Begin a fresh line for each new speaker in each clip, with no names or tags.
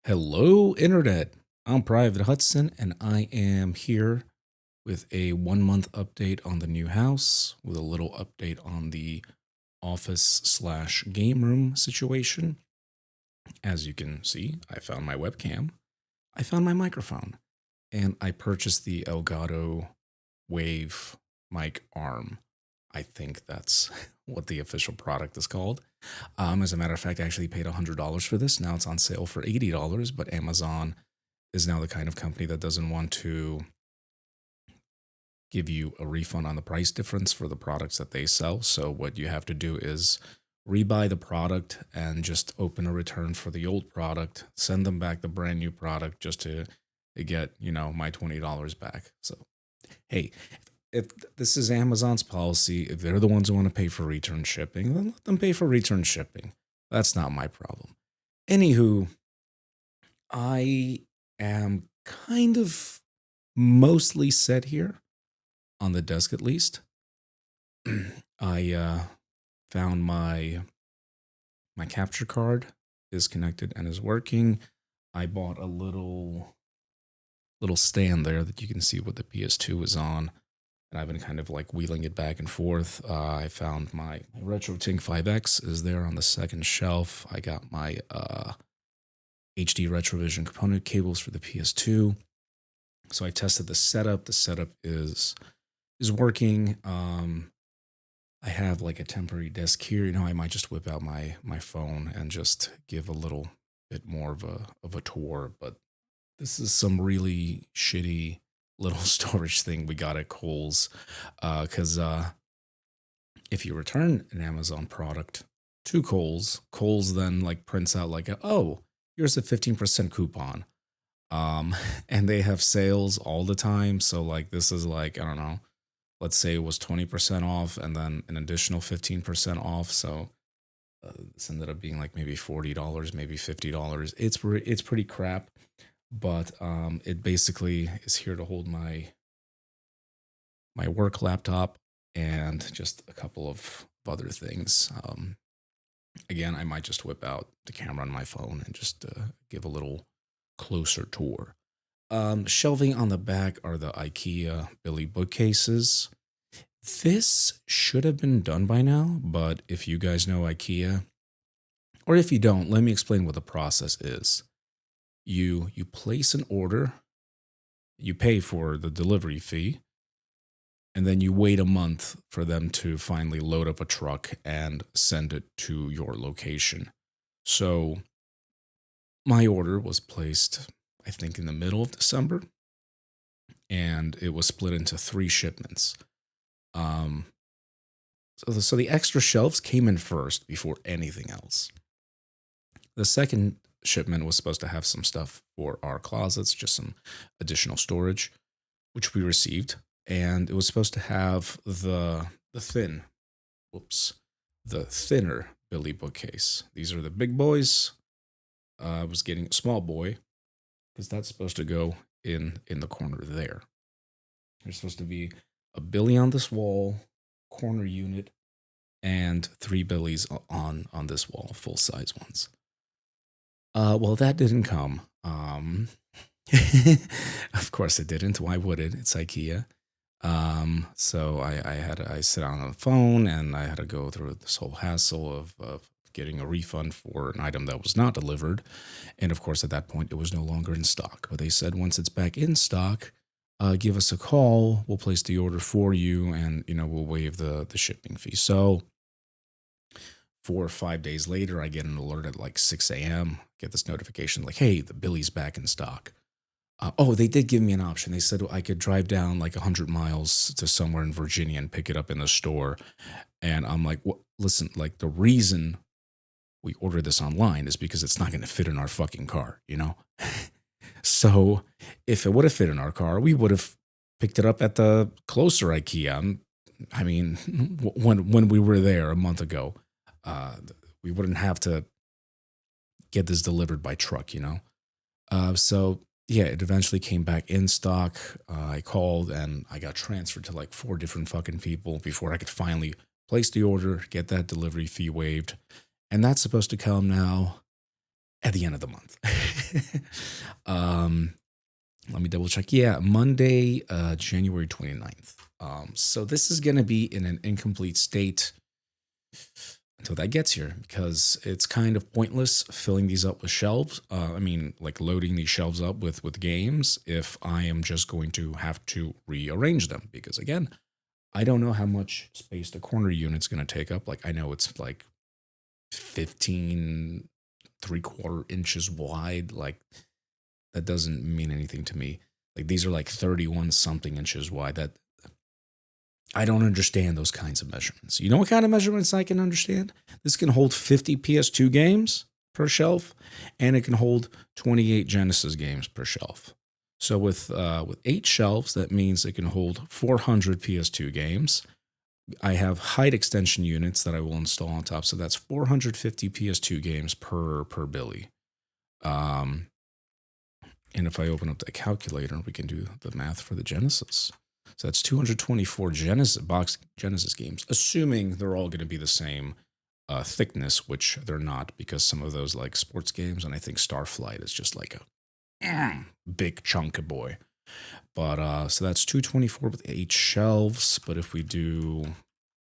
Hello, Internet. I'm Private Hudson, and I am here with a 1 month update on the new house, with a little update on the office slash game room situation. As you can see, I found my webcam, I found my microphone, and I purchased the Elgato Wave mic arm. I think that's what the official product is called. As a matter of fact, I actually paid $100 for this. Now it's on sale for $80, but Amazon is now the kind of company that doesn't want to give you a refund on the price difference for the products that they sell. So what you have to do is rebuy the product and just open a return for the old product, send them back the brand new product just to get, my $20 back. So, hey, if this is Amazon's policy, if they're the ones who want to pay for return shipping, then let them pay for return shipping. That's not my problem. Anywho, I am kind of mostly set here on the desk at least. I found my capture card is connected and is working. I bought a little stand there that you can see what the PS2 is on, and I've been kind of like wheeling it back and forth. I found my RetroTink 5X is there on the second shelf. I got my HD Retrovision component cables for the PS2. So I tested the setup. The setup is working. I have like a temporary desk here. I might just whip out my phone and just give a little bit more of a tour. But this is some really shitty little storage thing we got at Kohl's. Because if you return an Amazon product to Kohl's then like prints out like, oh, here's a 15% coupon. And they have sales all the time. So like this is like, I don't know, let's say it was 20% off and then an additional 15% off. So this ended up being like maybe $40, maybe $50. It's pretty crap, but it basically is here to hold my work laptop and just a couple of other things. Again, I might just whip out the camera on my phone and just give a little closer tour. Shelving on the back are the IKEA Billy bookcases. This should have been done by now, but if you guys know IKEA, or if you don't, let me explain what the process is. You place an order, you pay for the delivery fee, and then you wait a month for them to finally load up a truck and send it to your location. So my order was placed, I think, in the middle of December, and it was split into 3 shipments. So the extra shelves came in first before anything else. The second shipment was supposed to have some stuff for our closets, just some additional storage, which we received, and it was supposed to have the thinner Billy bookcase. These are the big boys. I was getting a small boy because that's supposed to go in the corner there. There's supposed to be a Billy on this wall, corner unit, and 3 Billies on this wall, full size ones. Well, that didn't come. Of course it didn't. Why would it? It's IKEA. So I sit on the phone and I had to go through this whole hassle of getting a refund for an item that was not delivered. And of course, at that point, it was no longer in stock. But they said once it's back in stock, give us a call. We'll place the order for you, and we'll waive the shipping fee. So 4 or 5 days later, I get an alert at like 6 a.m. Get this notification like, hey, the Billy's back in stock. They did give me an option. They said I could drive down like 100 miles to somewhere in Virginia and pick it up in the store. And I'm like, well, listen, like the reason we ordered this online is because it's not going to fit in our fucking car, So if it would have fit in our car, we would have picked it up at the closer IKEA. I mean, when we were there a month ago, we wouldn't have to get this delivered by truck, So yeah, it eventually came back in stock. I called and I got transferred to like 4 different fucking people before I could finally place the order, get that delivery fee waived. And that's supposed to come now at the end of the month. Let me double check. Yeah, Monday, January 29th. So this is going to be in an incomplete state until that gets here, because it's kind of pointless filling these up with shelves. I mean, like loading these shelves up with games if I am just going to have to rearrange them. Because again, I don't know how much space the corner unit's going to take up. Like I know it's like 15 3/4 inches wide. Like that doesn't mean anything to me. Like these are like 31 something inches wide. That I don't understand those kinds of measurements. You know what kind of measurements I can understand? This can hold 50 PS2 games per shelf, and it can hold 28 Genesis games per shelf. So with 8 shelves, that means it can hold 400 PS2 games. I have height extension units that I will install on top, so that's 450 PS2 games per Billy. And if I open up the calculator, we can do the math for the Genesis. So that's 224 Genesis games, assuming they're all going to be the same thickness, which they're not, because some of those like sports games, and I think Starflight is just like a big chunk of boy. But so that's 224 with 8 shelves. But if we do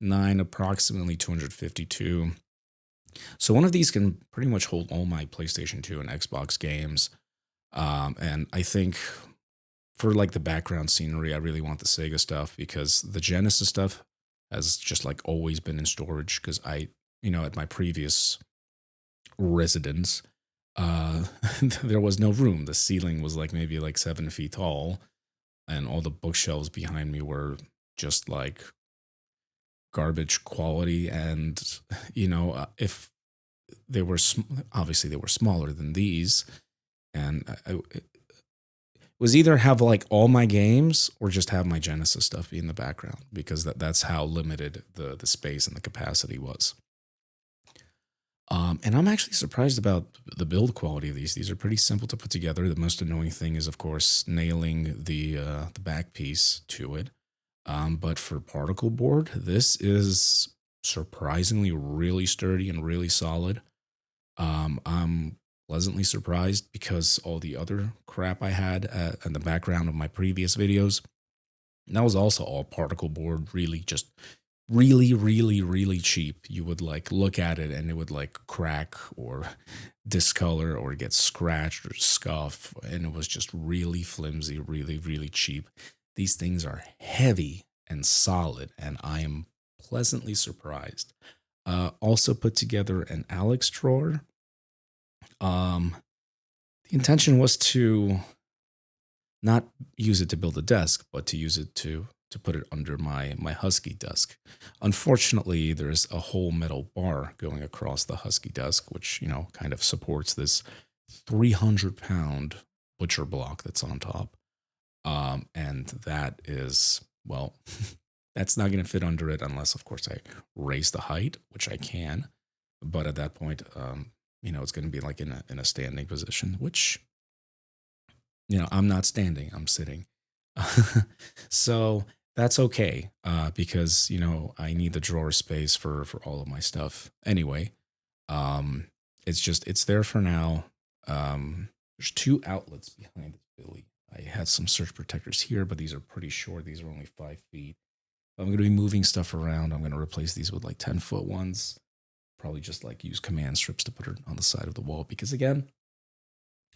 9, approximately 252. So one of these can pretty much hold all my PlayStation 2 and Xbox games. And I think for like the background scenery, I really want the Sega stuff, because the Genesis stuff has just like always been in storage, because at my previous residence, there was no room. The ceiling was like maybe like 7 feet tall, and all the bookshelves behind me were just like garbage quality. And if they were obviously they were smaller than these, and it was either have like all my games or just have my Genesis stuff be in the background, because that's how limited the space and the capacity was. And I'm actually surprised about the build quality of these. These are pretty simple to put together. The most annoying thing is, of course, nailing the back piece to it. But for particle board, this is surprisingly really sturdy and really solid. I'm pleasantly surprised, because all the other crap I had in the background of my previous videos, that was also all particle board, really just really, really, really cheap. You would like look at it and it would like crack or discolor or get scratched or scuff, and it was just really flimsy, really, really cheap. These things are heavy and solid, and I am pleasantly surprised. Also put together an Alex drawer. The intention was to not use it to build a desk, but to use it to put it under my Husky desk. Unfortunately, there's a whole metal bar going across the Husky desk, which, kind of supports this 300-pound butcher block that's on top. And that is, well, that's not going to fit under it unless, of course, I raise the height, which I can. But at that point, it's going to be like in a standing position, which, I'm not standing, I'm sitting. So that's okay, because, I need the drawer space for all of my stuff anyway. It's there for now. There's 2 outlets behind this Billy. I had some surge protectors here, but these are pretty short. These are only 5 feet. I'm going to be moving stuff around. I'm going to replace these with like 10-foot ones. Probably just like use command strips to put it on the side of the wall, because again,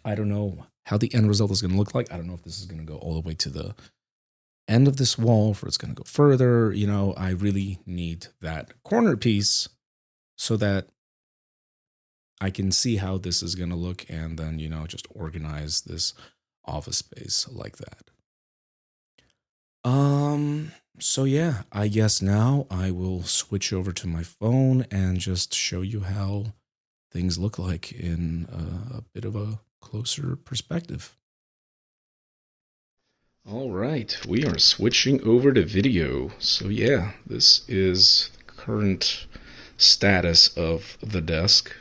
I don't know how the end result is going to look like. I don't know if this is going to go all the way to the end of this wall, or it's going to go further. I really need that corner piece so that I can see how this is going to look, and then, just organize this office space like that. So yeah, I guess now I will switch over to my phone and just show you how things look like in a bit of a closer perspective. All right, we are switching over to video. So yeah, this is the current status of the desk.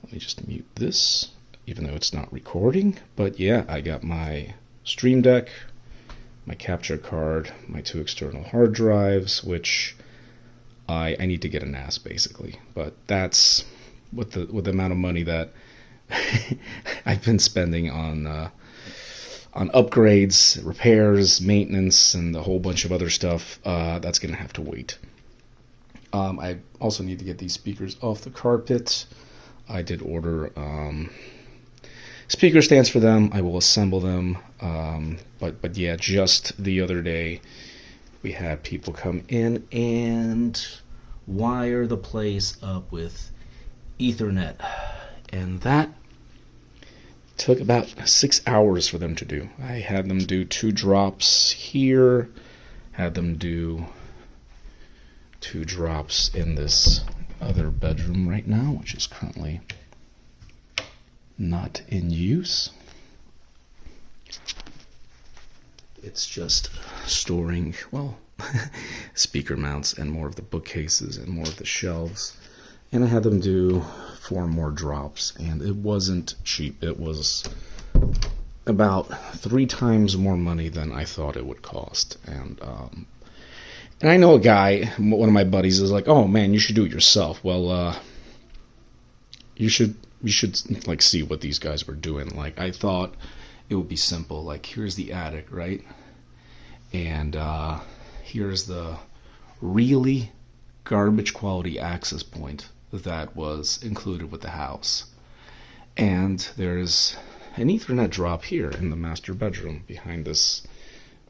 Let me just mute this, even though it's not recording. But yeah, I got my Stream Deck, my capture card, my 2 external hard drives, which I need to get a NAS basically. But that's with the amount of money that I've been spending on upgrades, repairs, maintenance, and a whole bunch of other stuff, that's going to have to wait. I also need to get these speakers off the carpet. I did order speaker stands for them. I will assemble them. But yeah, just the other day, we had people come in and wire the place up with Ethernet. And that took about 6 hours for them to do. I had them do 2 drops here, had them do 2 drops in this other bedroom right now, which is currently not in use. It's just storing, well, speaker mounts and more of the bookcases and more of the shelves. And I had them do 4 more drops, and it wasn't cheap. It was about 3 times more money than I thought it would cost. And I know a guy, one of my buddies, is like, "Oh man, you should do it yourself." Well, you should like see what these guys were doing. Like, I thought it would be simple. Like, here's the attic, right? And here's the really garbage quality access point that was included with the house. And there's an Ethernet drop here in the master bedroom behind this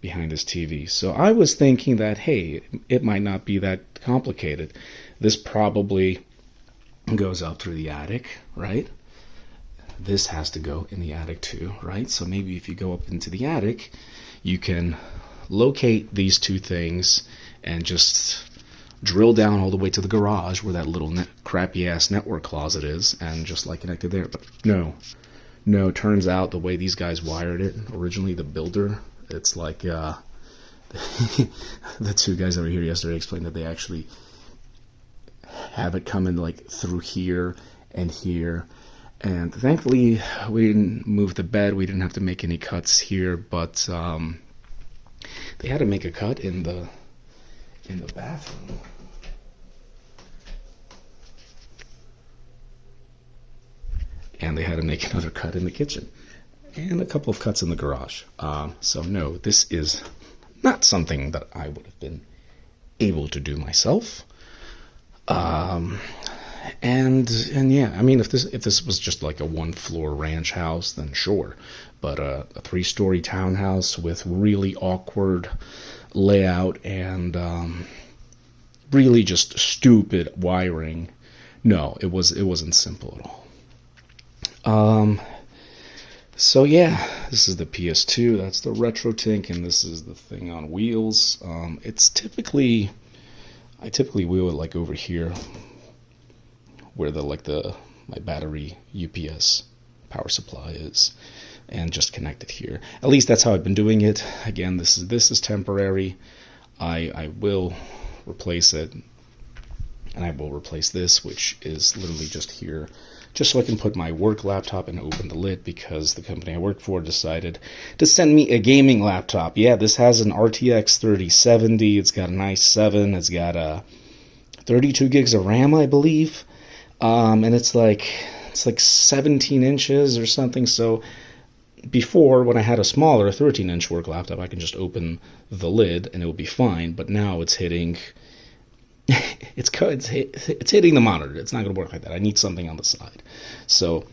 TV. So I was thinking that, hey, it might not be that complicated. This probably goes up through the attic, right? This has to go in the attic too, right? So maybe if you go up into the attic, you can locate these 2 things and just drill down all the way to the garage where that little crappy ass network closet is, and just like connect it there. But no, turns out the way these guys wired it originally, the builder, it's like the 2 guys that were here yesterday explained that they actually have it come in like through here and here. And thankfully we didn't move the bed, we didn't have to make any cuts here, but they had to make a cut in the bathroom. And they had to make another cut in the kitchen. And a couple of cuts in the garage. So no, this is not something that I would have been able to do myself. And yeah, I mean, if this was just like a 1-floor ranch house, then sure. But a 3-story townhouse with really awkward layout and really just stupid wiring, no, it wasn't simple at all. So yeah, this is the PS2, that's the RetroTink, and this is the thing on wheels. It's typically, I typically wheel it like over here, where my battery UPS power supply is, and just connect it here. At least that's how I've been doing it. Again, this is temporary. I will replace it, and I will replace this, which is literally just here, just so I can put my work laptop and open the lid, because the company I work for decided to send me a gaming laptop. Yeah, this has an RTX 3070, it's got an i7, it's got 32 gigs of RAM, I believe, and it's like 17 inches or something. So before, when I had a smaller 13-inch work laptop, I can just open the lid and it would be fine, but now it's hitting... it's hitting the monitor. It's not going to work like that. I need something on the side. So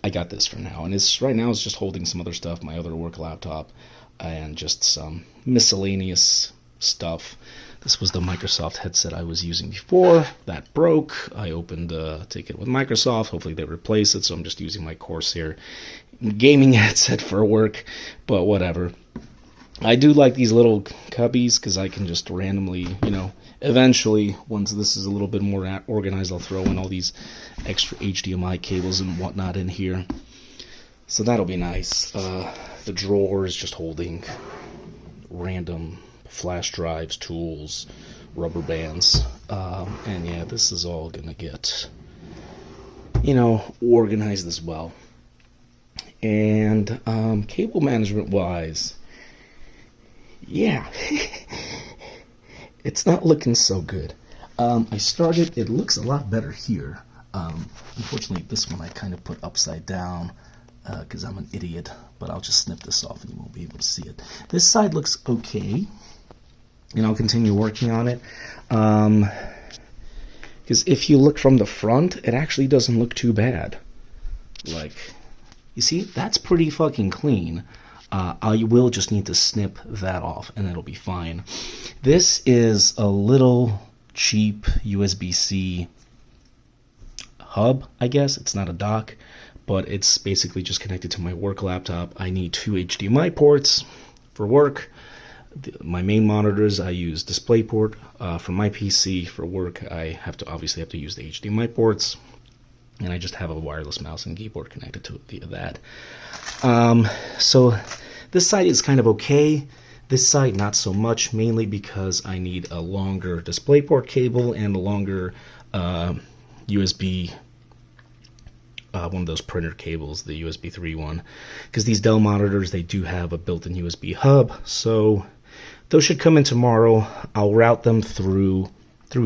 I got this for now. And it's just holding some other stuff, my other work laptop, and just some miscellaneous stuff. This was the Microsoft headset I was using before. That broke. I opened a ticket with Microsoft. Hopefully they replace it. So I'm just using my Corsair gaming headset for work. But whatever. I do like these little cubbies because I can just randomly, eventually, once this is a little bit more organized, I'll throw in all these extra HDMI cables and whatnot in here. So that'll be nice. The drawer is just holding random flash drives, tools, rubber bands. And yeah, this is all going to get, organized as well. And cable management-wise, yeah, it's not looking so good. It looks a lot better here.
Unfortunately, this one I kind of put upside down because I'm an idiot, but I'll just snip this off and you won't be able to see it. This side looks okay, and I'll continue working on it. Because if you look from the front, it actually doesn't look too bad. Like, you see, that's pretty fucking clean. I will just need to snip that off, and it'll be fine. This is a little cheap USB-C hub, I guess. It's not a dock, but it's basically just connected to my work laptop. I need 2 HDMI ports for work. My main monitors, I use DisplayPort. For my PC, for work, I obviously have to use the HDMI ports. And I just have a wireless mouse and keyboard connected to it via that. So this side is kind of okay. This side, not so much, mainly because I need a longer DisplayPort cable and a longer USB, one of those printer cables, the USB 3 one. Because these Dell monitors, they do have a built-in USB hub. So those should come in tomorrow. I'll route them through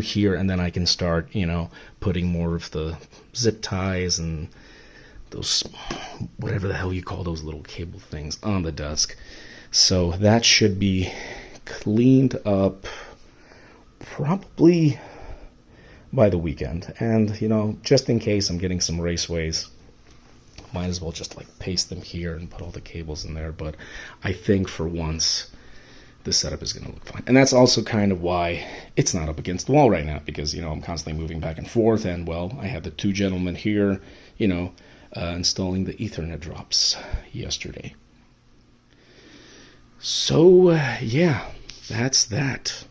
here, and then I can start, putting more of the zip ties and those, whatever the hell you call those little cable things, on the desk. So that should be cleaned up probably by the weekend. And, just in case I'm getting some raceways, might as well just paste them here and put all the cables in there. But I think for once, this setup is going to look fine. And that's also kind of why it's not up against the wall right now, because, I'm constantly moving back and forth, and, well, I had the 2 gentlemen here, installing the Ethernet drops yesterday. So, yeah, that's that.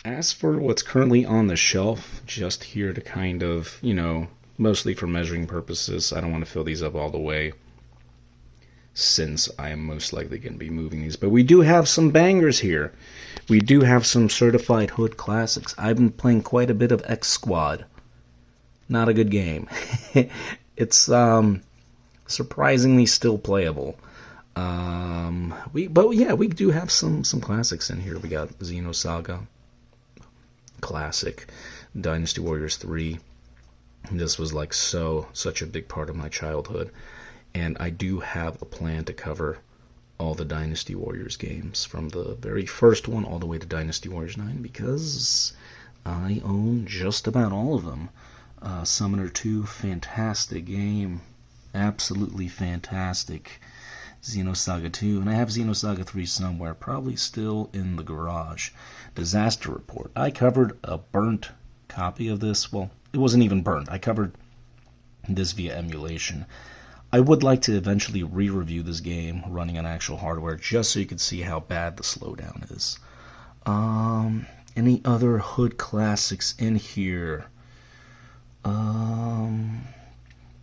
As for what's currently on the shelf, just here to kind of, mostly for measuring purposes, I don't want to fill these up all the way, since I am most likely going to be moving these. But we do have some bangers here. We do have some certified hood classics. I've been playing quite a bit of X Squad. Not a good game. It's surprisingly still playable. We do have some classics in here. We got Xenosaga Classic, Dynasty Warriors 3. This was such a big part of my childhood. And I do have a plan to cover all the Dynasty Warriors games, from the very first one all the way to Dynasty Warriors 9, because I own just about all of them. Summoner 2, fantastic game. Absolutely fantastic. Xenosaga 2, and I have Xenosaga 3 somewhere, probably still in the garage. Disaster Report. I covered a burnt copy of this. Well, it wasn't even burnt. I covered this via emulation. I would like to eventually re-review this game running on actual hardware, just so you can see how bad the slowdown is. Any other hood classics in here?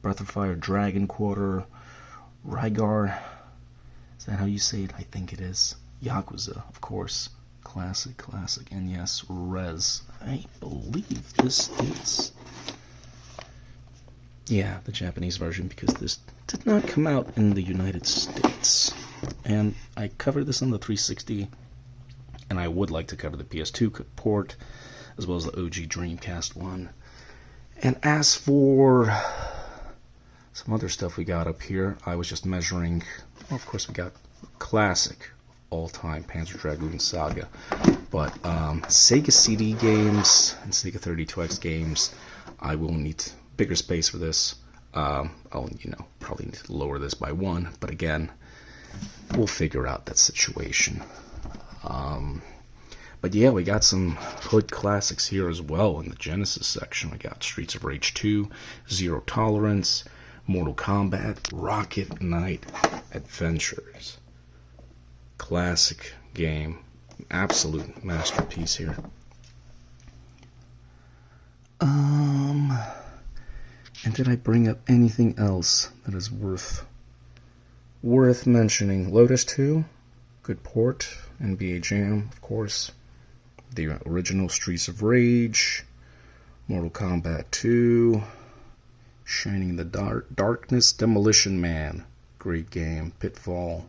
Breath of Fire, Dragon Quarter, Rygar. Is that how you say it? I think it is. Yakuza, of course. Classic. And yes, Rez. I believe this is... yeah, the Japanese version, because this did not come out in the United States. And I covered this on the 360, and I would like to cover the PS2 port, as well as the OG Dreamcast one. And as for some other stuff we got up here, I was just measuring, well, of course we got classic, all-time Panzer Dragoon Saga, but Sega CD games and Sega 32X games, I will need bigger space for this. I'll, probably need to lower this by 1, but again, we'll figure out that situation. But yeah, we got some hood classics here as well in the Genesis section. We got Streets of Rage 2, Zero Tolerance, Mortal Kombat, Rocket Knight Adventures. Classic game. Absolute masterpiece here. And did I bring up anything else that is worth mentioning? Lotus 2, good port, NBA Jam, of course. The original Streets of Rage, Mortal Kombat 2, Shining in the Darkness, Demolition Man, great game, Pitfall,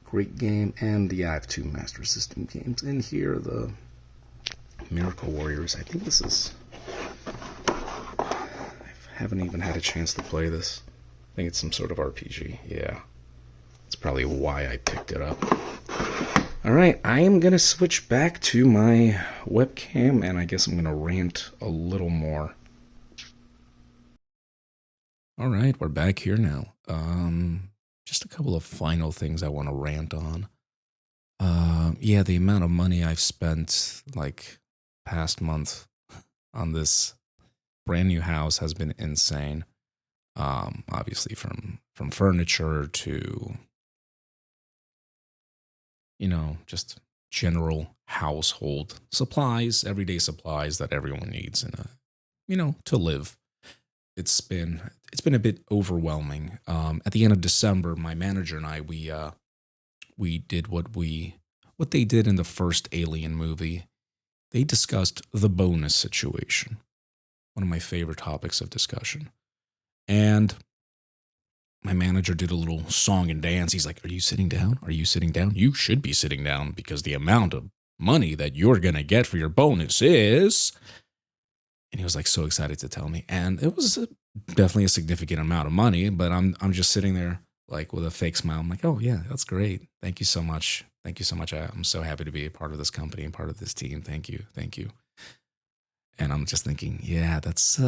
great game, and I have 2 Master System games in here, the Miracle Warriors. I think this is Haven't even had a chance to play this. I think it's some sort of RPG. Yeah. That's probably why I picked it up. Alright, I am going to switch back to my webcam, and I guess I'm going to rant a little more.
All right, we're back here now. Just a couple of final things I want to rant on. Yeah, the amount of money I've spent like past month on this brand new house has been insane. Obviously from furniture to just general household supplies, everyday supplies that everyone needs in a to live. It's been a bit overwhelming. At the end of December, my manager and I we did what they did in the first Alien movie. They discussed the bonus situation, one of my favorite topics of discussion. And my manager did a little song and dance. He's like, "Are you sitting down? Are you sitting down? You should be sitting down because the amount of money that you're going to get for your bonus is." And he was like so excited to tell me. And it was definitely a significant amount of money, but I'm just sitting there like with a fake smile. I'm like, "Oh, yeah, that's great. Thank you so much. Thank you so much. I'm so happy to be a part of this company and part of this team. Thank you. Thank you." And I'm just thinking, yeah, that's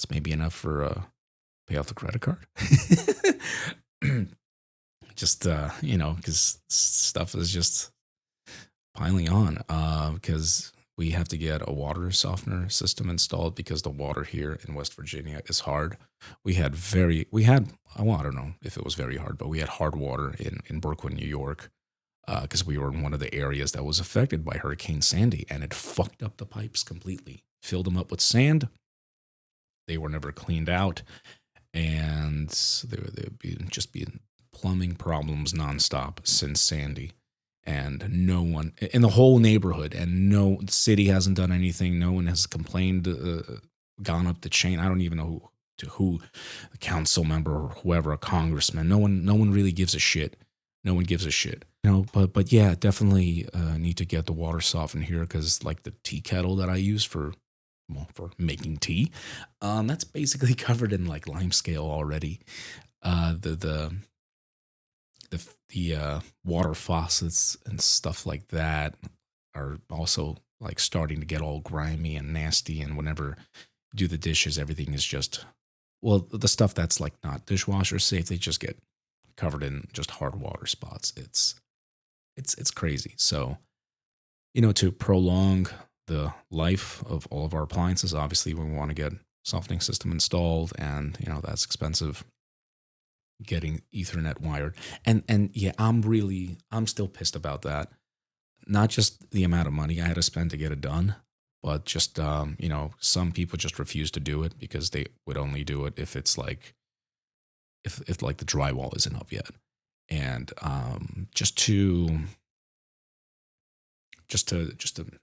maybe enough for pay off the credit card. Just because stuff is just piling on. Because we have to get a water softener system installed because the water here in West Virginia is hard. Well, I don't know if it was very hard, but we had hard water in Brooklyn, New York, because we were in one of the areas that was affected by Hurricane Sandy, and it fucked up the pipes completely, filled them up with sand. They were never cleaned out, and there'd just be plumbing problems nonstop since Sandy. And no one in the whole neighborhood, and no the city hasn't done anything. No one has complained, gone up the chain. I don't even know who, a council member or whoever, a congressman. No one really gives a shit. No one gives a shit. But yeah, definitely need to get the water softened here because like the tea kettle that I use for making tea, that's basically covered in like limescale already. The water faucets and stuff like that are also like starting to get all grimy and nasty. And whenever you do the dishes, everything is just, well, the stuff that's like not dishwasher safe, they just get covered in just hard water spots. It's crazy. So to prolong the life of all of our appliances, obviously we want to get softening system installed, and that's expensive. Getting Ethernet wired, and yeah, I'm still pissed about that. Not just the amount of money I had to spend to get it done, but just some people just refuse to do it because they would only do it if it's like if like the drywall isn't up yet. And just to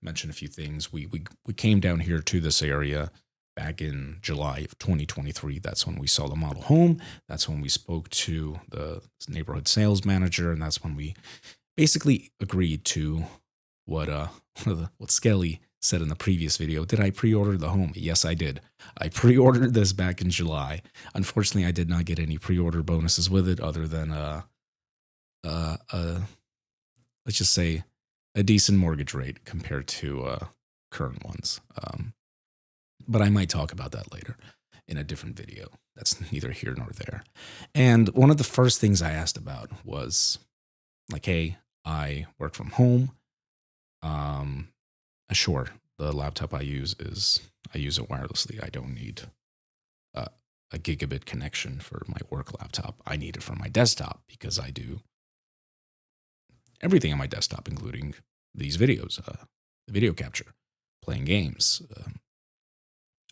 mention a few things, we came down here to this area back in July of 2023. That's when we saw the model home. That's when we spoke to the neighborhood sales manager, and that's when we basically agreed to what what Skelly said in the previous video. Did I pre-order the home? Yes, I did. I pre-ordered this back in July. Unfortunately, I did not get any pre-order bonuses with it other than let's just say a decent mortgage rate compared to current ones. But I might talk about that later in a different video. That's neither here nor there. And one of the first things I asked about was like, hey, I work from home. Sure, the laptop I use it wirelessly. I don't need a gigabit connection for my work laptop. I need it for my desktop because I do everything on my desktop, including these videos, the video capture, playing games.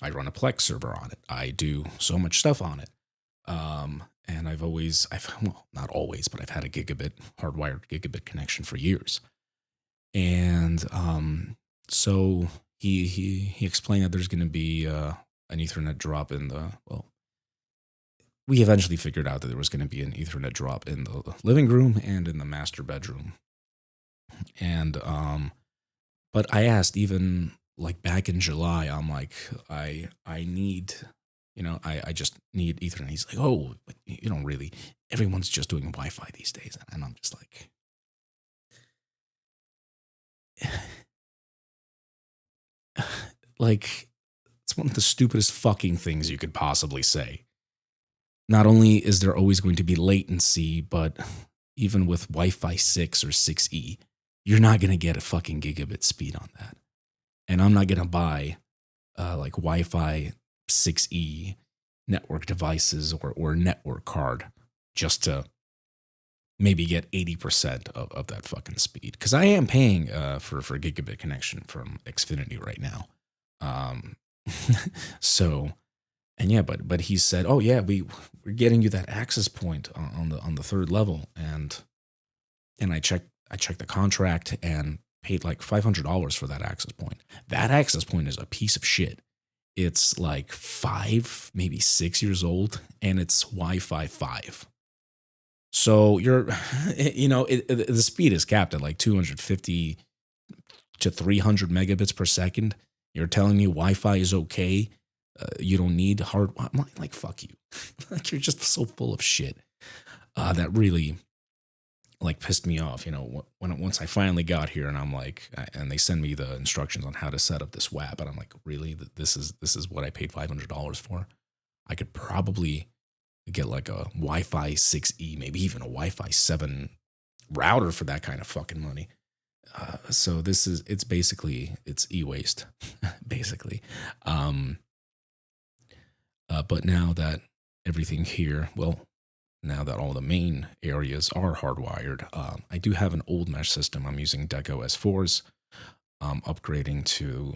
I run a Plex server on it. I do so much stuff on it. And well, not always, but I've had a hardwired gigabit connection for years. And so he explained that there's going to be an Ethernet drop we eventually figured out that there was going to be an Ethernet drop in the living room and in the master bedroom. And but I asked, even like back in July, I'm like, I need, I just need Ethernet. He's like, oh, but you don't really. Everyone's just doing Wi-Fi these days, and I'm just like, like it's one of the stupidest fucking things you could possibly say. Not only is there always going to be latency, but even with Wi-Fi 6 or 6E, you're not gonna get a fucking gigabit speed on that. And I'm not gonna buy like Wi-Fi 6E network devices or network card just to maybe get 80% of that fucking speed. Because I am paying for a gigabit connection from Xfinity right now. Um, so and yeah, but he said, oh yeah, we're getting you that access point on the third level, and I checked the contract and paid like $500 for that access point. That access point is a piece of shit. It's like 5, maybe 6 years old, and it's Wi-Fi 5. So you're, the speed is capped at like 250 to 300 megabits per second. You're telling me Wi-Fi is okay. You don't need hard. I'm like, fuck you. Like you're just so full of shit. That really like pissed me off. Once I finally got here, and I'm like, and they send me the instructions on how to set up this WAP, and I'm like, really, this is what I paid $500 for. I could probably get like a Wi-Fi 6E, maybe even a Wi-Fi 7 router for that kind of fucking money. So it's e-waste, basically. Um, but now that everything here, well, now that all the main areas are hardwired, I do have an old mesh system. I'm using Deco S4s. I'm upgrading to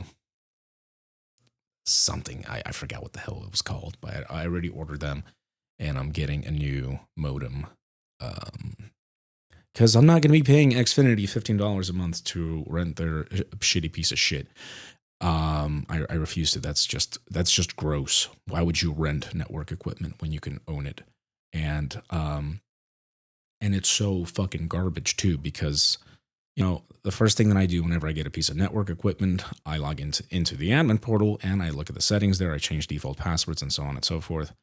something. I forgot what the hell it was called, but I already ordered them, and I'm getting a new modem. Because I'm not going to be paying Xfinity $15 a month to rent their shitty piece of shit. I refuse to. That's just gross. Why would you rent network equipment when you can own it? And it's so fucking garbage too, because the first thing that I do whenever I get a piece of network equipment, I log into the admin portal and I look at the settings there. I change default passwords and so on and so forth.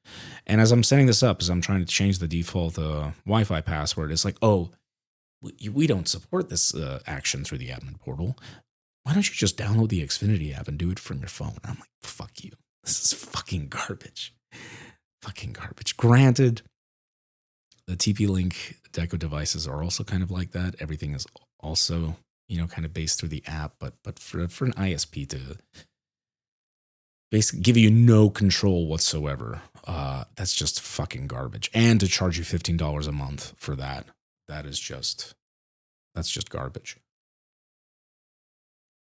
And as I'm setting this up, as I'm trying to change the default Wi-Fi password, it's like, oh, we don't support this action through the admin portal. Why don't you just download the Xfinity app and do it from your phone? I'm like, fuck you. This is fucking garbage. Fucking garbage. Granted, the TP-Link Deco devices are also kind of like that. Everything is also, kind of based through the app, but for an ISP to basically give you no control whatsoever, that's just fucking garbage. And to charge you $15 a month for that's just garbage.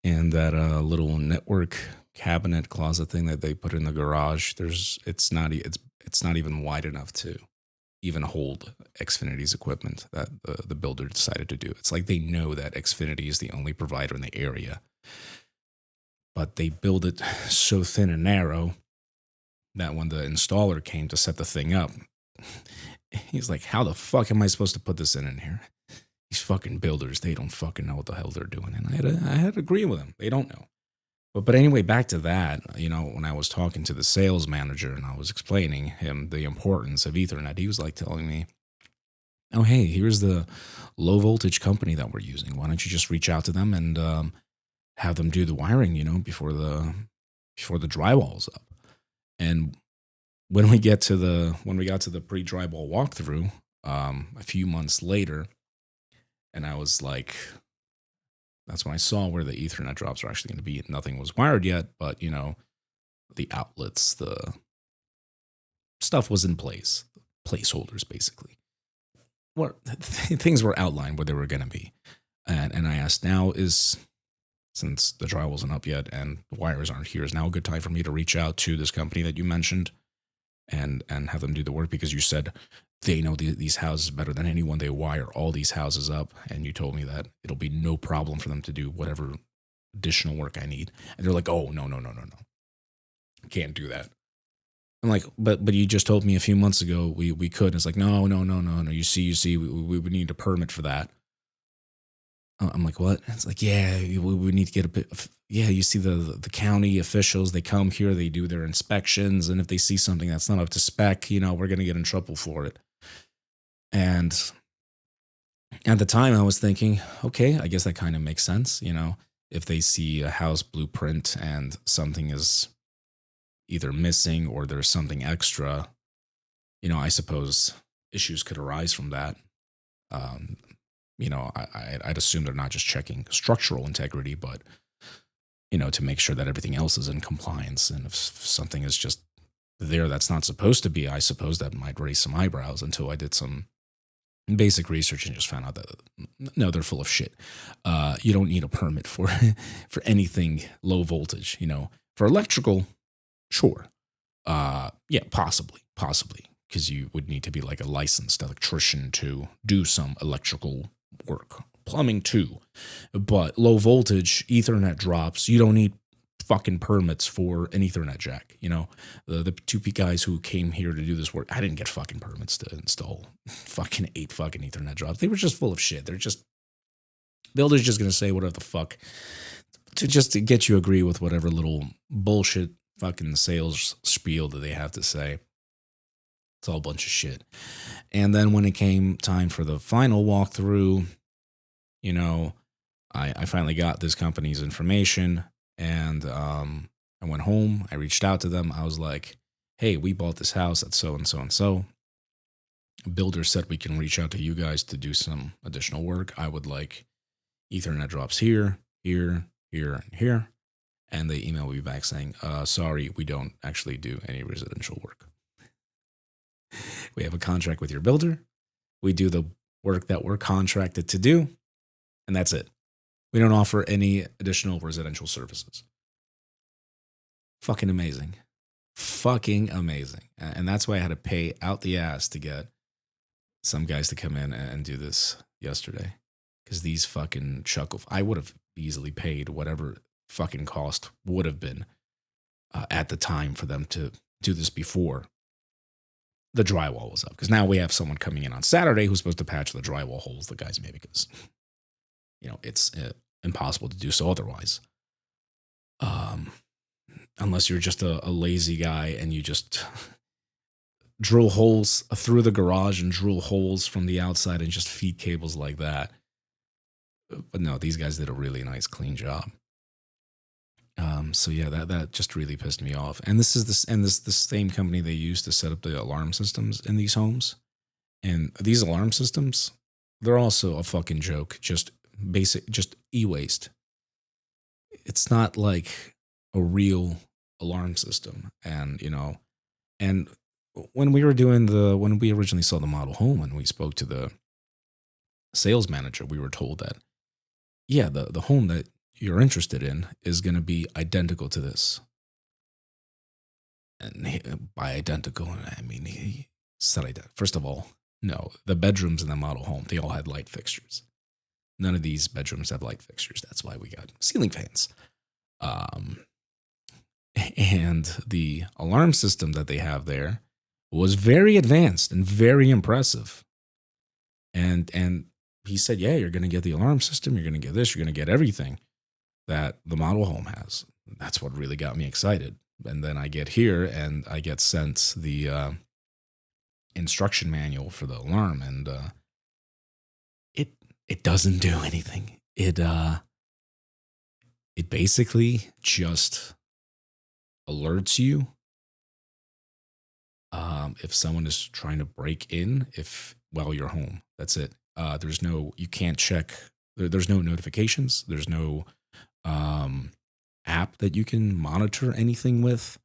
And that little network cabinet closet thing that they put in the garage, it's not even wide enough to even hold Xfinity's equipment that the builder decided to do. It's like they know that Xfinity is the only provider in the area, but they build it so thin and narrow that when the installer came to set the thing up, he's like, how the fuck am I supposed to put this in here? These fucking builders, they don't fucking know what the hell they're doing. And I had to agree with them. They don't know. But anyway, back to that, when I was talking to the sales manager and I was explaining him the importance of Ethernet, he was like telling me, oh, hey, here's the low voltage company that we're using. Why don't you just reach out to them and have them do the wiring, before the drywall's up. And when we got to the pre-drywall walkthrough, a few months later, and I was like, that's when I saw where the Ethernet drops are actually going to be. Nothing was wired yet, but the outlets, the stuff was in place, placeholders basically. What things were outlined where they were going to be, and I asked, since the drywall wasn't up yet and the wires aren't here, is now a good time for me to reach out to this company that you mentioned and have them do the work, because you said they know these houses better than anyone. They wire all these houses up, and you told me that it'll be no problem for them to do whatever additional work I need. And they're like, oh, no. Can't do that. I'm like, but you just told me a few months ago we could. And it's like, no. You see, we would need a permit for that. I'm like, what? It's like, yeah, we need to get a bit. Yeah, you see the county officials. They come here, they do their inspections, and if they see something that's not up to spec, we're gonna get in trouble for it. And at the time, I was thinking, okay, I guess that kind of makes sense. If they see a house blueprint and something is either missing or there's something extra, I suppose issues could arise from that. Um, I'd assume they're not just checking structural integrity, but to make sure that everything else is in compliance. And if something is just there that's not supposed to be, I suppose that might raise some eyebrows until I did some basic research and just found out that no, they're full of shit. You don't need a permit for for anything low voltage. For electrical, sure. Yeah, possibly, because you would need to be like a licensed electrician to do some electrical work, plumbing too. But low voltage Ethernet drops, you don't need fucking permits for an Ethernet jack. The two guys who came here to do this work, I didn't get fucking permits to install fucking 8 fucking Ethernet drops. They were just full of shit. They're just builders just gonna say whatever the fuck to get you agree with whatever little bullshit fucking sales spiel that they have to say. It's all a bunch of shit. And then when it came time for the final walkthrough, you know, I finally got this company's information, and I went home. I reached out to them. I was like, hey, we bought this house at so and so and so. Builder said we can reach out to you guys to do some additional work. I would like Ethernet drops here, here, here, and here. And they emailed me back saying, sorry, we don't actually do any residential work. We have a contract with your builder. We do the work that we're contracted to do, and that's it. We don't offer any additional residential services. Fucking amazing. Fucking amazing. And that's why I had to pay out the ass to get some guys to come in and do this yesterday. Because these fucking chuckle, I would have easily paid whatever fucking cost would have been at the time for them to do this before the drywall was up. Because now we have someone coming in on Saturday who's supposed to patch the drywall holes the guys made, because it's impossible to do so otherwise. Unless you're just a lazy guy and you just drill holes through the garage and drill holes from the outside and just feed cables like that. But no, these guys did a really nice, clean job. So yeah, that just really pissed me off. And this is the same company they use to set up the alarm systems in these homes. And these alarm systems, they're also a fucking joke. Just e-waste. It's not like a real alarm system. And and when we originally saw the model home and we spoke to the sales manager, we were told that, yeah, the home that you're interested in is going to be identical to this. And by identical, I mean, he said identical. First of all, no, the bedrooms in the model home, they all had light fixtures. None of these bedrooms have light fixtures. That's why we got ceiling fans. And the alarm system that they have there was very advanced and very impressive. And he said, yeah, you're going to get the alarm system. You're going to get this. You're going to get everything that the model home has. That's what really got me excited. And then I get here and I get sent the instruction manual for the alarm, and it doesn't do anything. It basically just alerts you if someone is trying to break in while you're home. That's it. You can't check. There's no notifications. There's no app that you can monitor anything with.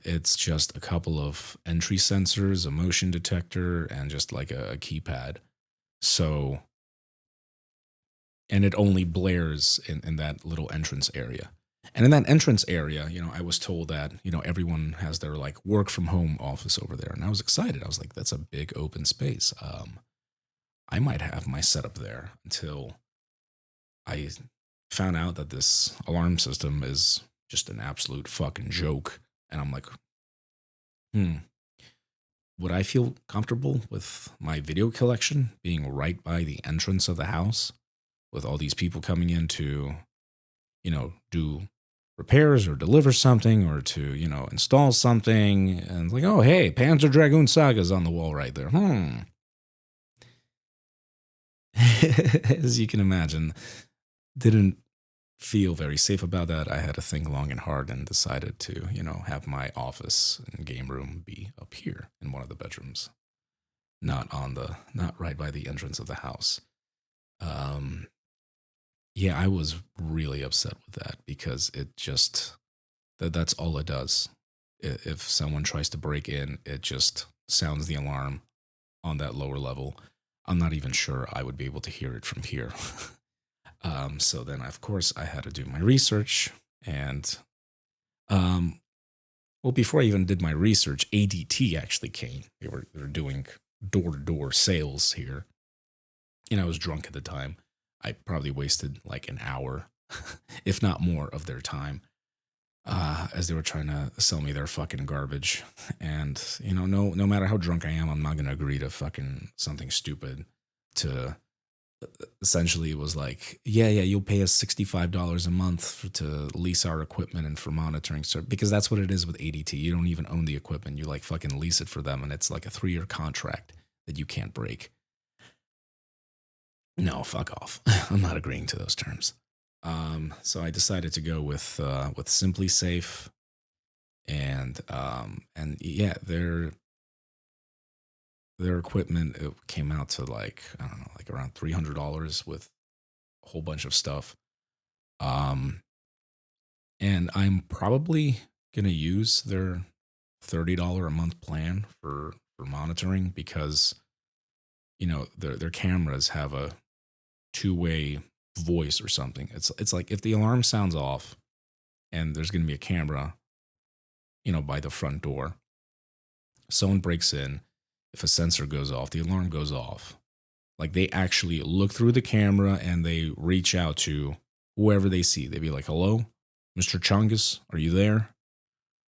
It's just a couple of entry sensors, a motion detector, and just like a keypad. So, and it only blares in that little entrance area. And in that entrance area, I was told that, everyone has their like work from home office over there. And I was excited. I was like, that's a big open space. I might have my setup there until I found out that this alarm system is just an absolute fucking joke. And I'm like, would I feel comfortable with my video collection being right by the entrance of the house? with all these people coming in to, do repairs or deliver something or to, install something. And it's like, oh, hey, Panzer Dragoon Saga's on the wall right there. As you can imagine, didn't feel very safe about that. I had to think long and hard and decided to, have my office and game room be up here in one of the bedrooms, not right by the entrance of the house. Um, yeah, I was really upset with that because it just that's all it does. If someone tries to break in, it just sounds the alarm on that lower level. I'm not even sure I would be able to hear it from here. So then, of course, I had to do my research. And, well, before I even did my research, ADT actually came. They were doing door to door sales here. And I was drunk at the time. I probably wasted like an hour, if not more, of their time as they were trying to sell me their fucking garbage. And, no matter how drunk I am, I'm not going to agree to fucking something stupid to essentially it was like, yeah, you'll pay us $65 a month to lease our equipment and for monitoring. So, because that's what it is with ADT. You don't even own the equipment. You like fucking lease it for them. And it's like a 3-year contract that you can't break. No, fuck off. I'm not agreeing to those terms. So I decided to go with Simply Safe, and yeah, their equipment it came out to like I don't know, like around $300 with a whole bunch of stuff. Um, and I'm probably gonna use their $30 a month plan for monitoring because their cameras have a two-way voice or something. It's like if the alarm sounds off and there's gonna be a camera, by the front door, someone breaks in. If a sensor goes off, the alarm goes off. Like they actually look through the camera and they reach out to whoever they see. They'd be like, "Hello, Mr. Chungus, are you there?"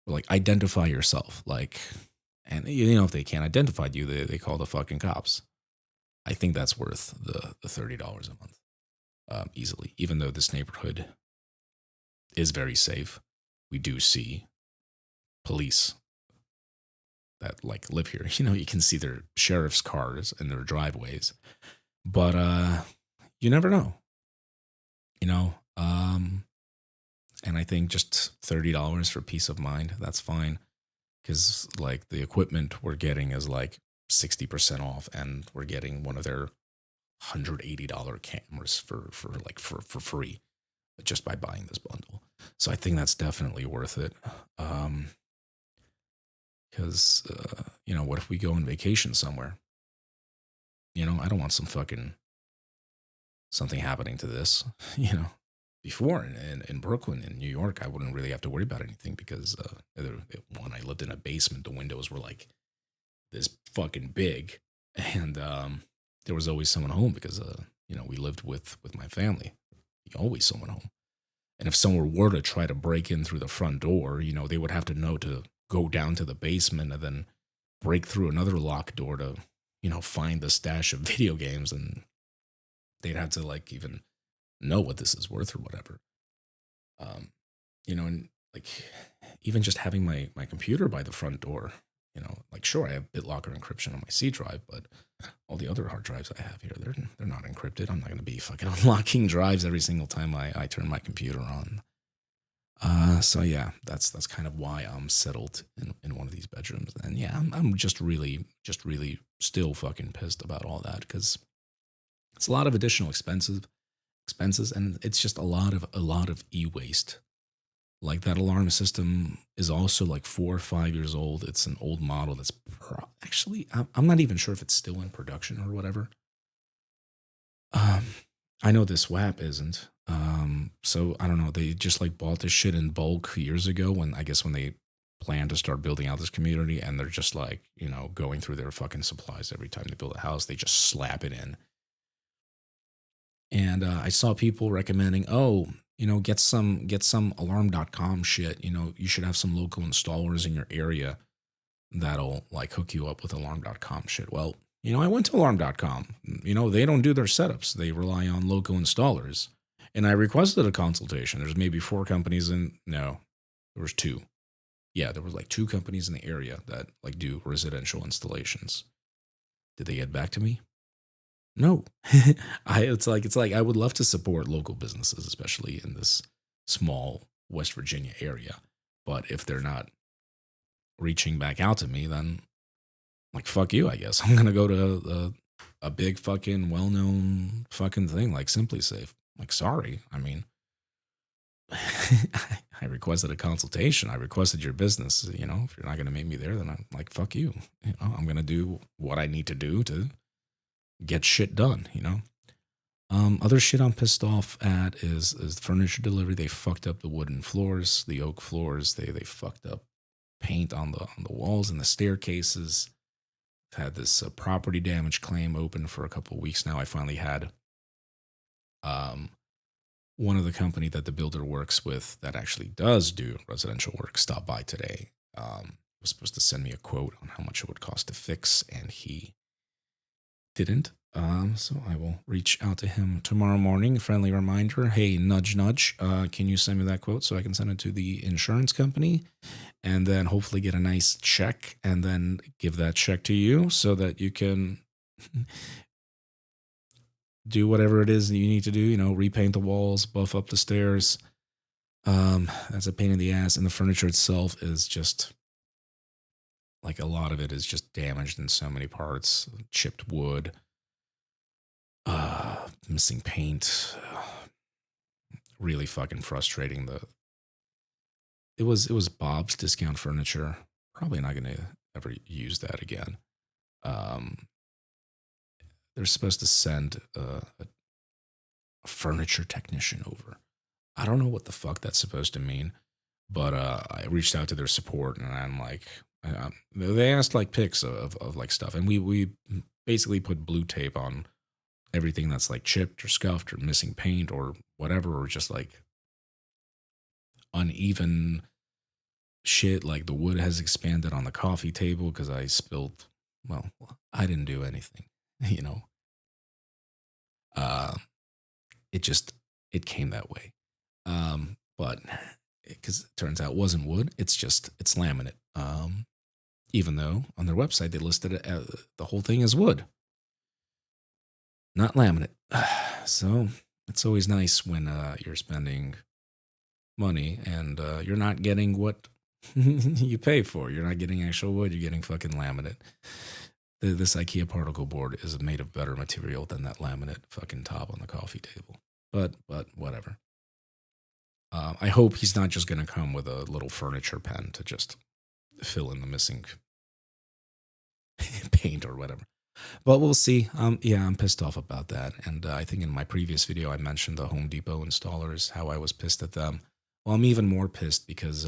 Or like, identify yourself. Like, and if they can't identify you, they call the fucking cops. I think that's worth the $30 a month easily. Even though this neighborhood is very safe, we do see police that like live here. You can see their sheriff's cars in their driveways, but you never know. You know, um, and I think just $30 for peace of mind, that's fine. Because like the equipment we're getting is like 60% off, and we're getting one of their $180 cameras for free just by buying this bundle. So I think that's definitely worth it. Because what if we go on vacation somewhere? I don't want something happening to this. You know, Before in Brooklyn, in New York, I wouldn't really have to worry about anything because when I lived in a basement, the windows were like this fucking big, and there was always someone home because we lived with my family. Always someone home, and if someone were to try to break in through the front door, they would have to know to go down to the basement and then break through another locked door to find the stash of video games, and they'd have to like even know what this is worth or whatever. Um, and like even just having my computer by the front door, like sure I have BitLocker encryption on my C drive, but all the other hard drives I have here, they're not encrypted. I'm not gonna be fucking unlocking drives every single time I turn my computer on. So yeah, that's kind of why I'm settled in one of these bedrooms. And yeah, I'm just really still fucking pissed about all that because it's a lot of additional expenses, and it's just a lot of e-waste. Like that alarm system is also like 4 or 5 years old. It's an old model that's actually I'm not even sure if it's still in production or whatever. Um, I know this WAP isn't. So I don't know. They just like bought this shit in bulk years ago when I guess when they plan to start building out this community, and they're just like going through their fucking supplies every time they build a house. They just slap it in. And I saw people recommending, oh, get some alarm.com shit. You should have some local installers in your area that'll like hook you up with alarm.com shit. Well, I went to alarm.com. They don't do their setups. They rely on local installers. And I requested a consultation. There's maybe four companies no, there was two. Yeah, there was like two companies in the area that like do residential installations. Did they get back to me? No. It's like I would love to support local businesses, especially in this small West Virginia area. But if they're not reaching back out to me, then like fuck you, I guess. I'm gonna go to a big fucking well known fucking thing like Simply Safe. Like, sorry. I mean, I requested a consultation. I requested your business. If you're not gonna make me there, then I'm like, fuck you. I'm gonna do what I need to do to get shit done. Other shit I'm pissed off at is the furniture delivery. They fucked up the wooden floors, the oak floors. They fucked up paint on the walls and the staircases. I've had this property damage claim open for a couple of weeks now. I finally had um, one of the company that the builder works with that actually does do residential work stop by today. Was supposed to send me a quote on how much it would cost to fix, and he didn't. So I will reach out to him tomorrow morning. Friendly reminder, hey, nudge, nudge. Can you send me that quote so I can send it to the insurance company, and then hopefully get a nice check, and then give that check to you so that you can do whatever it is that you need to do. Repaint the walls, buff up the stairs. That's a pain in the ass, and the furniture itself is just like a lot of it is just damaged in so many parts, chipped wood, missing paint. Really fucking frustrating. It was Bob's Discount Furniture. Probably not gonna ever use that again. Um, they're supposed to send a furniture technician over. I don't know what the fuck that's supposed to mean, but I reached out to their support, and I'm like, they asked like pics of like stuff, and we basically put blue tape on everything that's like chipped or scuffed or missing paint or whatever, or just like uneven shit. Like the wood has expanded on the coffee table because I spilled. Well, I didn't do anything, you know. Uh, it just it came that way. But because it turns out it wasn't wood, it's laminate. Even though on their website they listed it the whole thing as wood, not laminate. So it's always nice when you're spending money and you're not getting what you pay for. You're not getting actual wood. You're getting fucking laminate. This IKEA particle board is made of better material than that laminate fucking top on the coffee table. But whatever. I hope he's not just going to come with a little furniture pen to just fill in the missing paint or whatever. But we'll see. Yeah, I'm pissed off about that. And I think in my previous video, I mentioned the Home Depot installers, how I was pissed at them. Well, I'm even more pissed because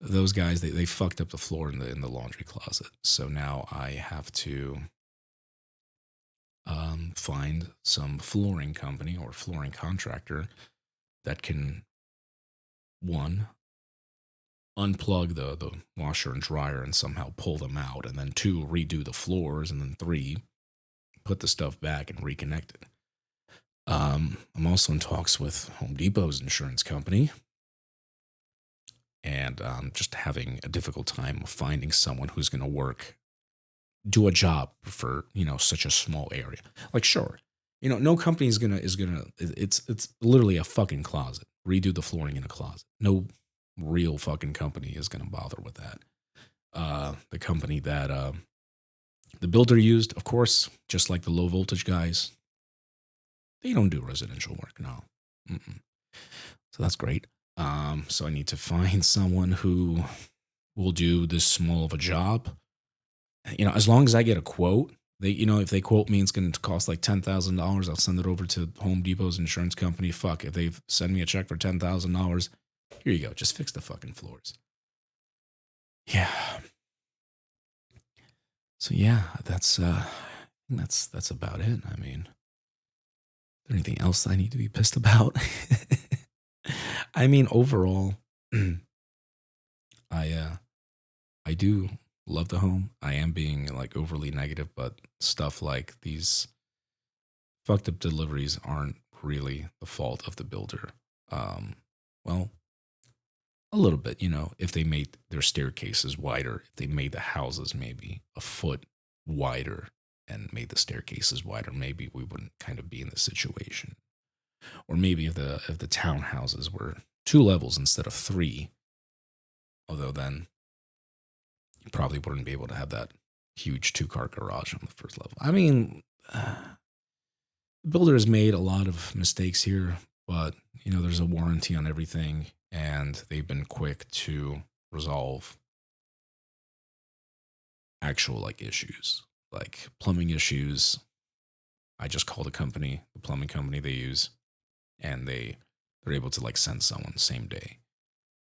those guys, they fucked up the floor in the laundry closet. So now I have to find some flooring company or flooring contractor that can, one, unplug the washer and dryer and somehow pull them out, and then two, redo the floors, and then three, put the stuff back and reconnect it. I'm also in talks with Home Depot's insurance company, and just having a difficult time finding someone who's going to do a job for such a small area. Like, sure, no company it's literally a fucking closet. Redo the flooring in a closet. No real fucking company is gonna bother with that. The company that the builder used, of course, just like the low voltage guys, they don't do residential work. No. Mm-mm. So that's great. So I need to find someone who will do this small of a job. As long as I get a quote, if they quote me, it's going to cost like $10,000. I'll send it over to Home Depot's insurance company. Fuck, if they send me a check for $10,000, here you go. Just fix the fucking floors. Yeah. So yeah, that's about it. I mean, is there anything else I need to be pissed about? I mean, overall, I I do love the home. I am being like overly negative, but stuff like these fucked up deliveries aren't really the fault of the builder. Um, well, a little bit, if they made their staircases wider, if they made the houses maybe a foot wider and made the staircases wider, maybe we wouldn't kind of be in this situation. Or maybe if the townhouses were 2 levels instead of 3, although then you probably wouldn't be able to have that huge 2-car garage on the first level. I mean, the builder has made a lot of mistakes here, but there's a warranty on everything, and they've been quick to resolve actual like issues, like plumbing issues. I just called the plumbing company they use, and they're able to like send someone same day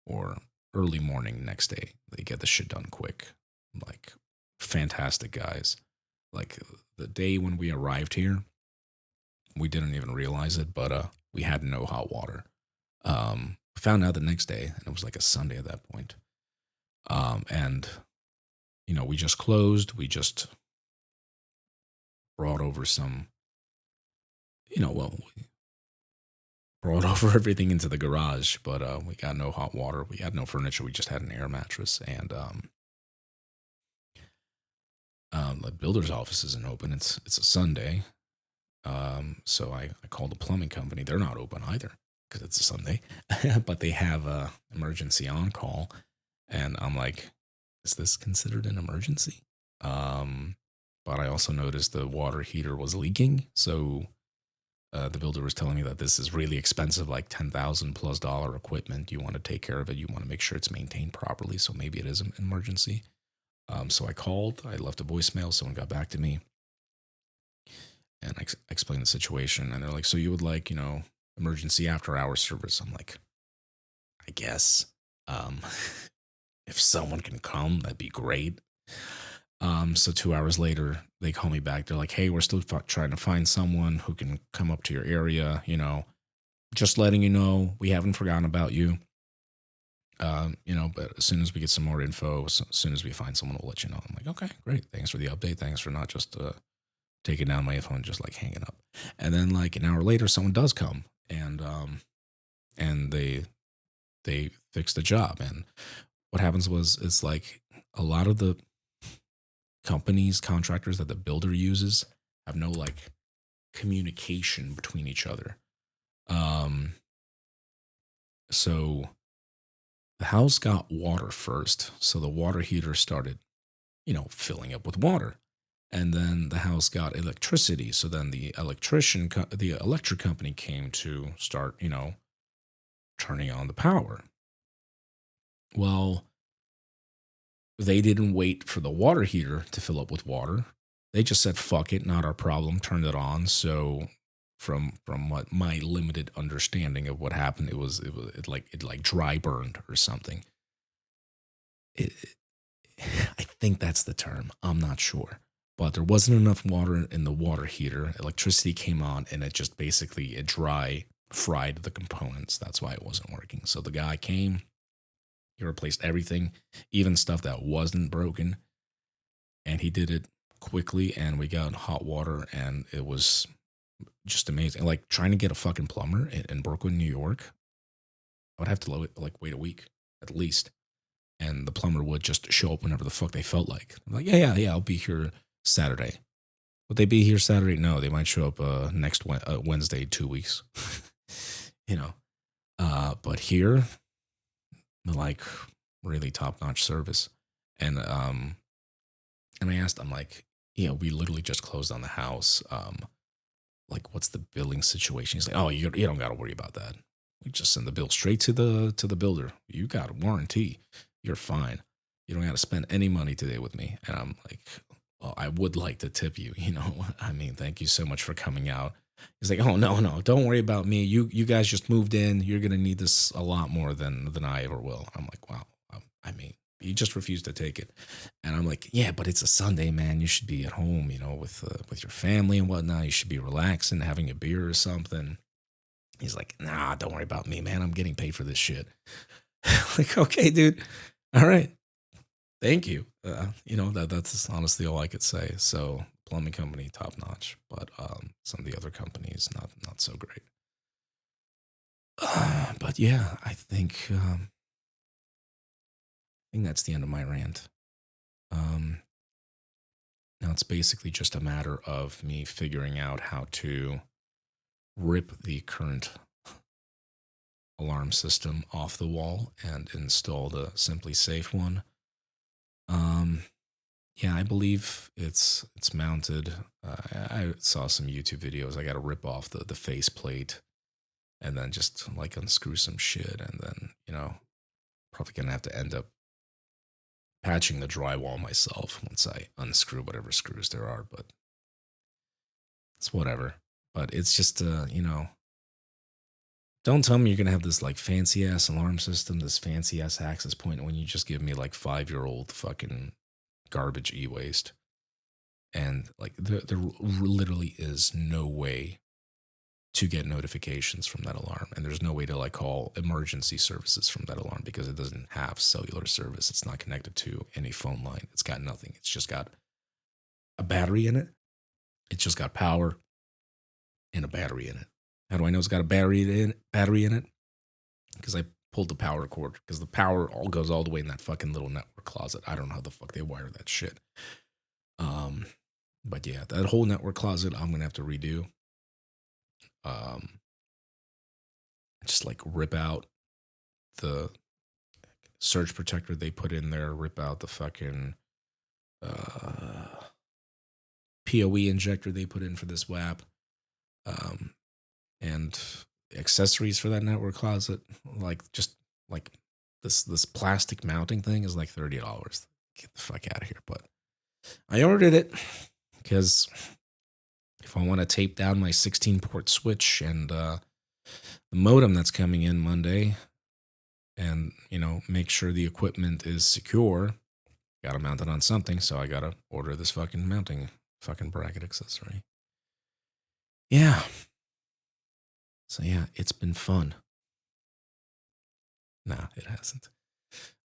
or early morning next day. They get the shit done quick. Like fantastic guys. Like the day when we arrived here, we didn't even realize it, but we had no hot water. Found out the next day, and it was like a Sunday at that point. And we just closed. We just brought over some, we brought over everything into the garage, but we got no hot water. We had no furniture. We just had an air mattress, and the builder's office isn't open. It's a Sunday, so I called the plumbing company. They're not open either because it's a Sunday, but they have a emergency on call, and I'm like, is this considered an emergency? But I also noticed the water heater was leaking, so the builder was telling me that this is really expensive, like $10,000+ equipment. You want to take care of it. You want to make sure it's maintained properly. So maybe it is an emergency. So I called. I left a voicemail. Someone got back to me, and I explained the situation. And they're like, "So you would like, emergency after hours service?" I'm like, "I guess. Um, if someone can come, that'd be great." So 2 hours later, they call me back. They're like, "Hey, we're still trying to find someone who can come up to your area. Just letting you know, we haven't forgotten about you. But as soon as we get some more info, as soon as we find someone, we'll let you know." I'm like, "Okay, great. Thanks for the update. Thanks for not just taking down my phone, just like hanging up." And then like an hour later, someone does come, and they fix the job. And what happens was, it's like a lot of the companies, contractors that the builder uses have no like communication between each other. Um, so the house got water first, so the water heater started, filling up with water, and then the house got electricity. So then the electric company came to start, turning on the power. Well, they didn't wait for the water heater to fill up with water. They just said, "Fuck it, not our problem," turned it on. So from what my limited understanding of what happened, it like dry burned or something. It, I think that's the term. I'm not sure. But there wasn't enough water in the water heater. Electricity came on, and it dry fried the components. That's why it wasn't working. So the guy came, he replaced everything, even stuff that wasn't broken, and he did it quickly, and we got hot water, and it was just amazing. Like trying to get a fucking plumber in Brooklyn, New York, I would have to like wait a week at least, and the plumber would just show up whenever the fuck they felt like. I'm like, yeah, I'll be here Saturday. Would they be here Saturday? No, they might show up next Wednesday, 2 weeks. you know, but here, like really top notch service, and I asked, I'm like, we literally just closed on the house. Like, what's the billing situation? He's like, "Oh, you don't got to worry about that. We just send the bill straight to the builder. You got a warranty. You're fine. You don't got to spend any money today with me." And I'm like, "Well, I would like to tip you. I mean, thank you so much for coming out." He's like, "Oh no, don't worry about me. You guys just moved in. You're gonna need this a lot more than I ever will." I'm like, "Wow. I mean, you just refused to take it." And I'm like, "Yeah, but it's a Sunday, man. You should be at home, with your family and whatnot. You should be relaxing, having a beer or something." He's like, "Nah, don't worry about me, man. I'm getting paid for this shit." Like, okay, dude. All right. Thank you. that's honestly all I could say. So plumbing company top notch, but some of the other companies not so great. But yeah, I think that's the end of my rant. Um, Now it's basically just a matter of me figuring out how to rip the current alarm system off the wall and install the Simply Safe one. Um, yeah, I believe it's mounted. I saw some YouTube videos. I got to rip off the face plate and then just like unscrew some shit, and then probably gonna have to end up patching the drywall myself once I unscrew whatever screws there are. But it's whatever. But it's just don't tell me you're gonna have this like fancy ass alarm system, this fancy ass access point when you just give me like 5-year-old fucking garbage e-waste. And like there literally is no way to get notifications from that alarm, and there's no way to like call emergency services from that alarm because it doesn't have cellular service. It's not connected to any phone line. It's got nothing. It's just got a battery in it. It's just got power and a battery in it. How do I know it's got a battery in it? Because I pulled the power cord, because the power all goes all the way in that fucking little network closet. I don't know how the fuck they wire that shit. Um, but yeah, that whole network closet I'm gonna have to redo. Um, just like rip out the surge protector they put in there, rip out the fucking uh, PoE injector they put in for this WAP, um, and accessories for that network closet. Like just like this plastic mounting thing is like $30. Get the fuck out of here! But I ordered it because if I want to tape down my 16 port switch and the modem that's coming in Monday, and make sure the equipment is secure, gotta mount it on something. So I gotta order this fucking mounting fucking bracket accessory. Yeah. So yeah, it's been fun. Nah, it hasn't.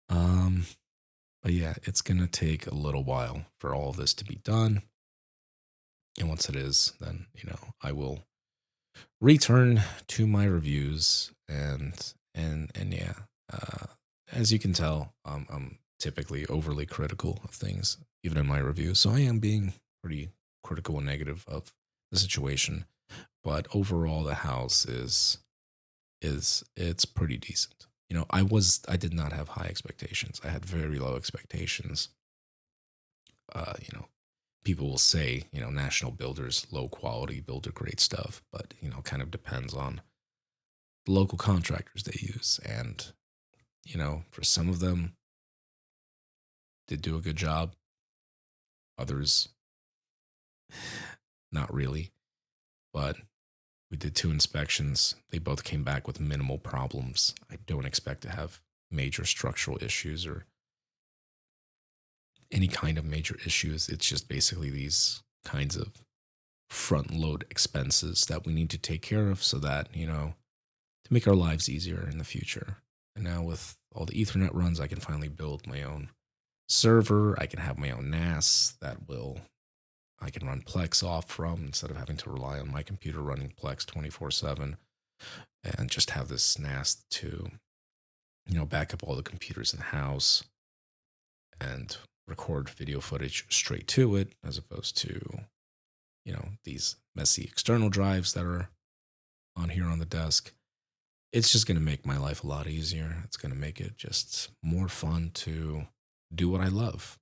Um, but yeah, it's gonna take a little while for all of this to be done. And once it is, then I will return to my reviews, and yeah, uh, as you can tell, I'm typically overly critical of things, even in my reviews. So I am being pretty critical and negative of the situation. But overall, the house is it's pretty decent. I did not have high expectations. I had very low expectations. Uh, you know, People will say, national builders, low quality, builder grade stuff, but kind of depends on the local contractors they use. And, for some of them, did do a good job. Others, not really. But we did 2 inspections. They both came back with minimal problems. I don't expect to have major structural issues or any kind of major issues. It's just basically these kinds of front load expenses that we need to take care of so that, to make our lives easier in the future. And now with all the Ethernet runs, I can finally build my own server. I can have my own NAS I can run Plex off from instead of having to rely on my computer running Plex 24/7, and just have this NAS to, back up all the computers in the house and record video footage straight to it as opposed to, these messy external drives that are on here on the desk. It's just going to make my life a lot easier. It's going to make it just more fun to do what I love.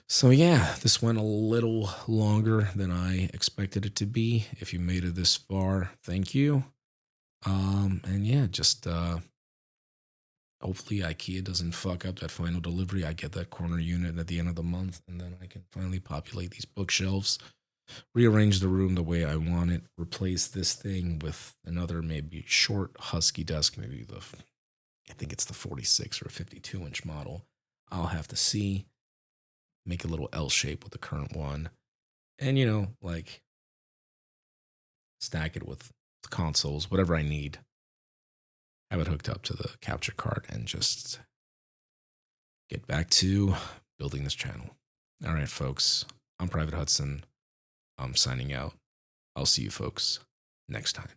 So, yeah, this went a little longer than I expected it to be. If you made it this far, thank you. And yeah, just hopefully IKEA doesn't fuck up that final delivery. I get that corner unit at the end of the month, and then I can finally populate these bookshelves, rearrange the room the way I want it, replace this thing with another maybe short husky desk, maybe I think it's the 46 or 52-inch model. I'll have to see, make a little L shape with the current one, and like stack it with the consoles, whatever I need. Have it hooked up to the capture card and just get back to building this channel. All right, folks. I'm Private Hudson. I'm signing out. I'll see you folks next time.